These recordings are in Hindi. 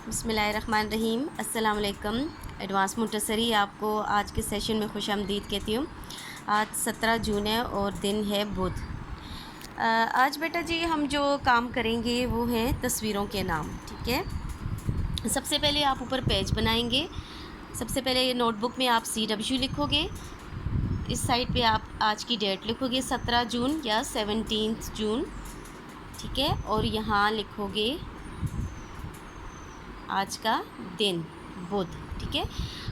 बिस्मिल्लाहिर्रहमानिर्रहीम। अस्सलाम वालेकुम। एडवांस मुंतसरी आपको आज के सेशन में खुशामदीद कहती हूँ। आज 17 जून है और दिन है बुध। आज बेटा जी हम जो काम करेंगे वो है तस्वीरों के नाम। ठीक है, सबसे पहले आप ऊपर पेज बनाएंगे। सबसे पहले नोटबुक में आप CW लिखोगे। इस साइड पे आप आज की डेट लिखोगे 17 जून या 17 जून। ठीक है, और यहाँ लिखोगे आज का दिन बुध। ठीक है,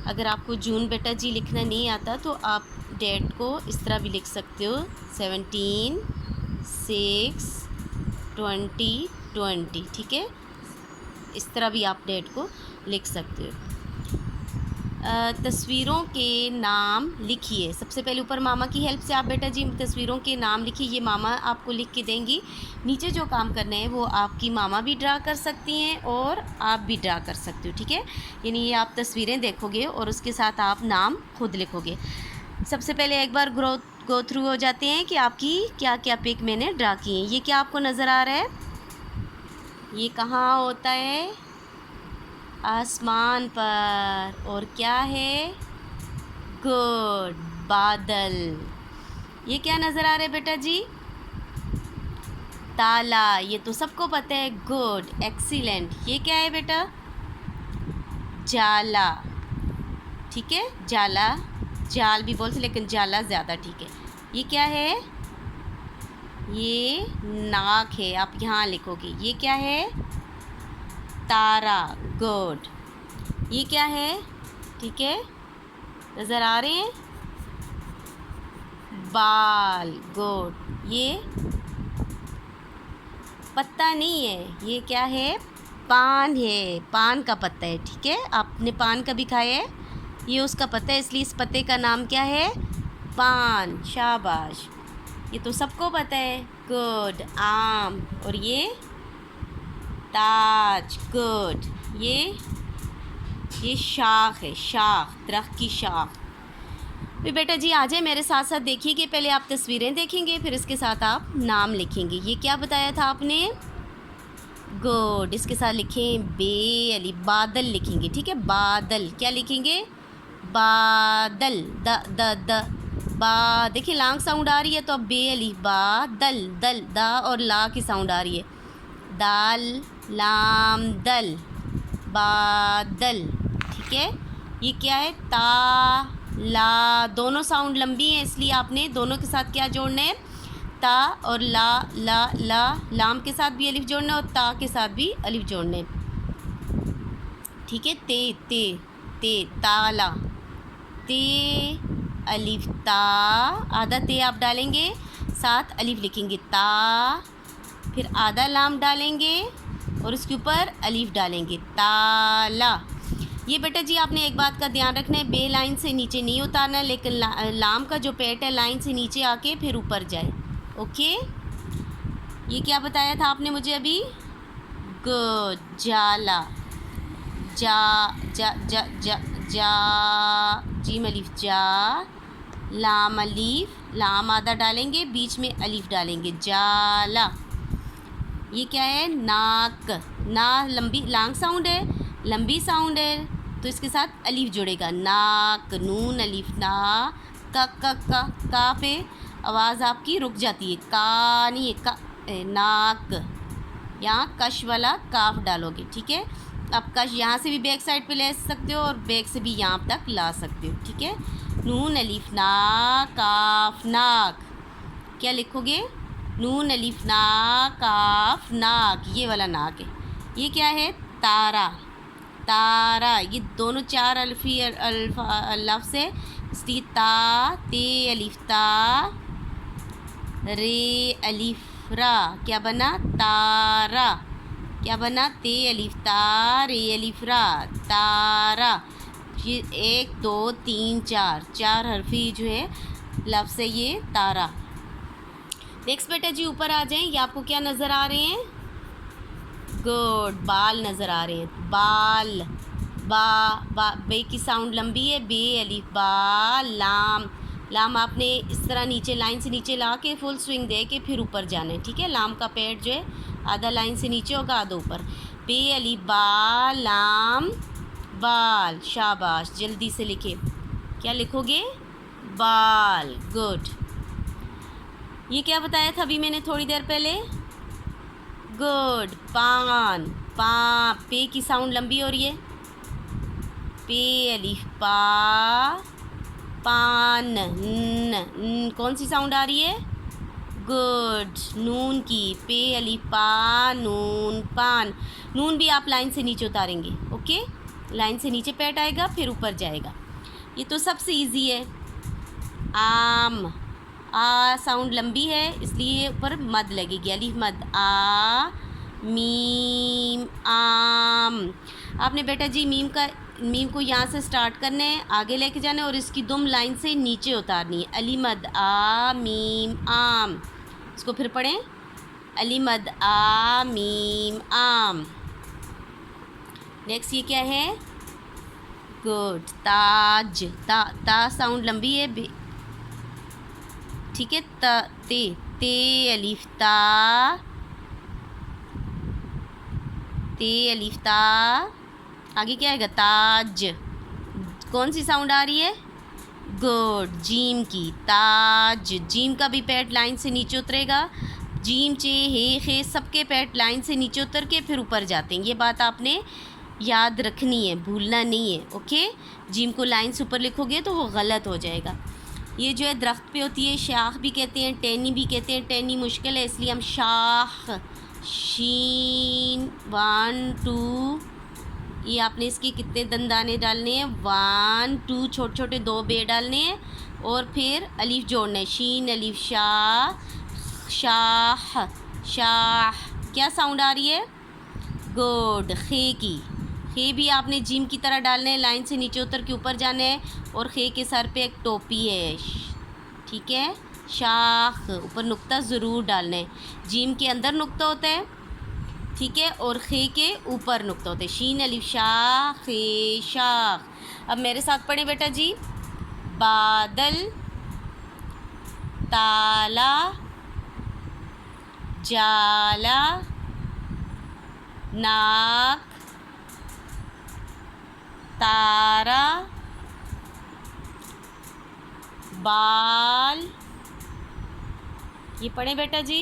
अगर आपको जून बेटा जी लिखना नहीं आता तो आप डेट को इस तरह भी लिख सकते हो 17/6/2020। ठीक है, इस तरह भी आप डेट को लिख सकते हो। तस्वीरों के नाम लिखिए। सबसे पहले ऊपर मामा की हेल्प से आप बेटा जी तस्वीरों के नाम लिखिए। ये मामा आपको लिख के देंगी। नीचे जो काम करना है वो आपकी मामा भी ड्रा कर सकती हैं और आप भी ड्रा कर सकते हो। ठीक है, यानी ये आप तस्वीरें देखोगे और उसके साथ आप नाम खुद लिखोगे। सबसे पहले एक बार गो थ्रू हो जाते हैं कि आपकी क्या क्या पिक मैंने ड्रा की हैं। ये क्या आपको नज़र आ रहा है? ये कहाँ होता है? आसमान पर। और क्या है? गुड, बादल। ये क्या नज़र आ रहा है बेटा जी? ताला। ये तो सबको पता है। Good, excellent. ये क्या है बेटा? जाला। ठीक है, जाला, जाल भी बोलते लेकिन जाला ज़्यादा ठीक है। ये क्या है? ये नाक है, आप यहाँ लिखोगे। ये क्या है? तारा। गुड। ये क्या है? ठीक है, नज़र आ रहे हैं? बाल। गुड। ये पत्ता नहीं है, ये क्या है? पान है, पान का पत्ता है। ठीक है, आपने पान कभी खाया है? ये उसका पत्ता है, इसलिए इस पत्ते का नाम क्या है? पान। शाबाश, ये तो सबको पता है। गुड। आम। और ये ताज। गुड। ये शाख है, शाख, दरख्त की शाख। फिर बेटा जी आ जाए मेरे साथ साथ देखिए कि पहले आप तस्वीरें देखेंगे फिर इसके साथ आप नाम लिखेंगे। ये क्या बताया था आपने? गुड। इसके साथ लिखें बे अली, बादल लिखेंगे। ठीक है, बादल। क्या लिखेंगे? बादल। द द द बा। देखिए लॉन्ग साउंड आ रही है तो अब बे अली, बादल। दल, दा और ला की साउंड आ रही है। दाल, लाम, दल, बादल। ठीक है, ये क्या है? ता, ला। दोनों साउंड लंबी हैं इसलिए आपने दोनों के साथ क्या जोड़ना है? ता और ला, ला ला। लाम के साथ भी अलिफ जोड़ना है और ता के साथ भी अलिफ जोड़ना है। ठीक है, ते ते ते, ताला। ते अलिफ ता, आधा ते आप डालेंगे, साथ अलिफ लिखेंगे ता, फिर आधा लाम डालेंगे और उसके ऊपर अलिफ डालेंगे, ताला। ये बेटा जी आपने एक बात का ध्यान रखना है, बे लाइन से नीचे नहीं उतारना है, लेकिन लाम का जो पेट है लाइन से नीचे आके फिर ऊपर जाए। ओके, ये क्या बताया था आपने मुझे अभी? गुड। जाला। जा जा जा जा जा, जीम अलिफ जा, लाम अलिफ, लाम आधा डालेंगे, बीच में अलिफ डालेंगे, जाला। ये क्या है? नाक। ना लंबी, लॉन्ग साउंड है, लंबी साउंड है तो इसके साथ अलिफ जुड़ेगा। नाक। नून अलिफ ना, का पे आवाज़ आपकी रुक जाती है। का नहीं है, का नाक। यहाँ कश वाला काफ डालोगे। ठीक है, अब कश यहाँ से भी बैक साइड पे ले सकते हो और बैक से भी यहाँ तक ला सकते हो। ठीक है, नून अलिफ ना, काफ, नाक। क्या लिखोगे? नून अलिफ ना, काफ, नाक। ये वाला नाक है। ये क्या है? तारा। तारा। ये दोनों चार अल्फी लफ्ज़ है इसलिए ता, ते अलिफ ता, रे अलिफ रा। क्या बना? तारा। क्या बना? ते अलिफ ता, रे अलिफ रा, तारा। ये 1 2 3 4 चार हरफी जो है लफ्ज़ है ये तारा। नेक्स्ट बेटा जी ऊपर आ जाएं। ये आपको क्या नज़र आ रहे हैं? गुड, बाल नज़र आ रहे हैं। बाल। बा बे की साउंड लंबी है, बे अलिफ बा, लाम। लाम आपने इस तरह नीचे लाइन से नीचे ला के फुल स्विंग दे के फिर ऊपर जाना है। ठीक है, लाम का पेड़ जो है आधा लाइन से नीचे होगा, आधा ऊपर। पे अलिफ बा लाम बाल, शाबाश, जल्दी से लिखे। क्या लिखोगे? बाल, गुड। ये क्या बताया था अभी मैंने थोड़ी देर पहले? गुड, पान, पा, पे की साउंड लंबी हो रही है, पे अलिफ पा, पान, न कौन सी साउंड आ रही है? गुड, नून की, पे अलिफ पा नून पान। नून भी आप लाइन से नीचे उतारेंगे, ओके? लाइन से नीचे पैट आएगा फिर ऊपर जाएगा। ये तो सबसे इजी है। आम, आ साउंड लंबी है इसलिए ऊपर मद लगेगी, अलिफ मद, आ मीम आम। आपने बेटा जी मीम को यहाँ से स्टार्ट करना है, आगे लेके जाना है और इसकी दुम लाइन से नीचे उतारनी है। अली मद आ मीम आम। इसको फिर पढ़ें, अली मद आ मीम आम। नेक्स्ट ये क्या है? गुड, ताज, ता साउंड लंबी है, ठीक है? ते अलिफ ता, ते अलिफ ता, आगे क्या आएगा? ताज। कौन सी साउंड आ रही है? गुड, जीम की, ताज। जीम का भी पैट लाइन से नीचे उतरेगा। जीम चे हे खे सबके पैट लाइन से नीचे उतर के फिर ऊपर जाते हैं। ये बात आपने याद रखनी है, भूलना नहीं है, ओके? जीम को लाइन से ऊपर लिखोगे तो वो गलत हो जाएगा। ये जो है दरख्त पे होती है, शाख भी कहते हैं, टहनी भी कहते हैं। टहनी मुश्किल है इसलिए हम शाख, शीन 1 2, ये आपने इसके कितने दंदाने डालने हैं? 1 2, छोटे छोटे 2 बे डालने हैं और फिर अलीफ जोड़ना है, शीन अलीफ शाह, शाह, शाह। क्या साउंड आ रही है? गुड, खे की, खे भी आपने जीम की तरह डालने हैं, लाइन से नीचे उतर के ऊपर जाना है और खे के सर पे एक टोपी है, ठीक है? शाख, ऊपर नुक्ता ज़रूर डालना है। जीम के अंदर नुक्ता होता है, ठीक है? और खे के ऊपर नुक्ता होता है। शीन अलिफ शाह खे शाख। अब मेरे साथ पढ़े बेटा जी, बादल, ताला, जाला, नाक, तारा, बाल। ये पढ़े बेटा जी?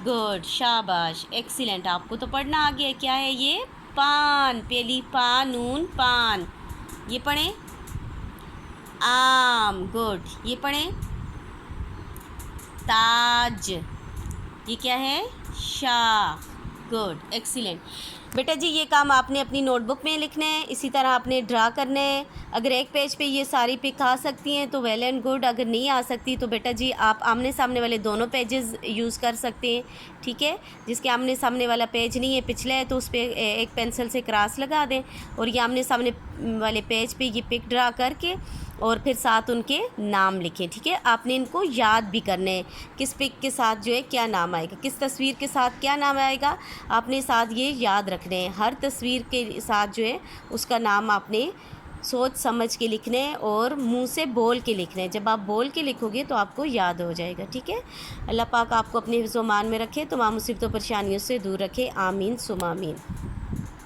गुड, शाबाश, एक्सीलेंट। आपको तो पढ़ना आ गया। क्या है ये? पान, पहली पा नून पान। ये पढ़ें, आम, गुड। ये पढ़ें, ताज। ये क्या है? Shah, good, excellent. बेटा जी ये काम आपने अपनी नोटबुक में लिखना है, इसी तरह आपने ड्रा करना है। अगर एक पेज पे ये सारी पिक आ सकती हैं तो वेल एंड गुड, अगर नहीं आ सकती तो बेटा जी आप आमने सामने वाले दोनों पेजेस यूज़ कर सकते हैं, ठीक है? जिसके आमने सामने वाला पेज नहीं है, पिछला है, तो उस पर एक पेंसिल से क्रॉस लगा दें और ये आमने सामने वाले पेज पे ये पिक ड्रा करके और फिर साथ उनके नाम लिखें, ठीक है? आपने इनको याद भी करने हैं, किस पिक के साथ जो है क्या नाम आएगा, किस तस्वीर के साथ क्या नाम आएगा, आपने साथ ये याद रखने हैं। हर तस्वीर के साथ जो है उसका नाम आपने सोच समझ के लिखने हैं और मुंह से बोल के लिखने हैं। जब आप बोल के लिखोगे तो आपको याद हो जाएगा, ठीक है? अल्लाह पाक आपको अपने हिफ्ज़-ओ-मान में रखे, तमाम मुसीबतों परेशानियों से दूर रखे। आमीन सुम आमीन।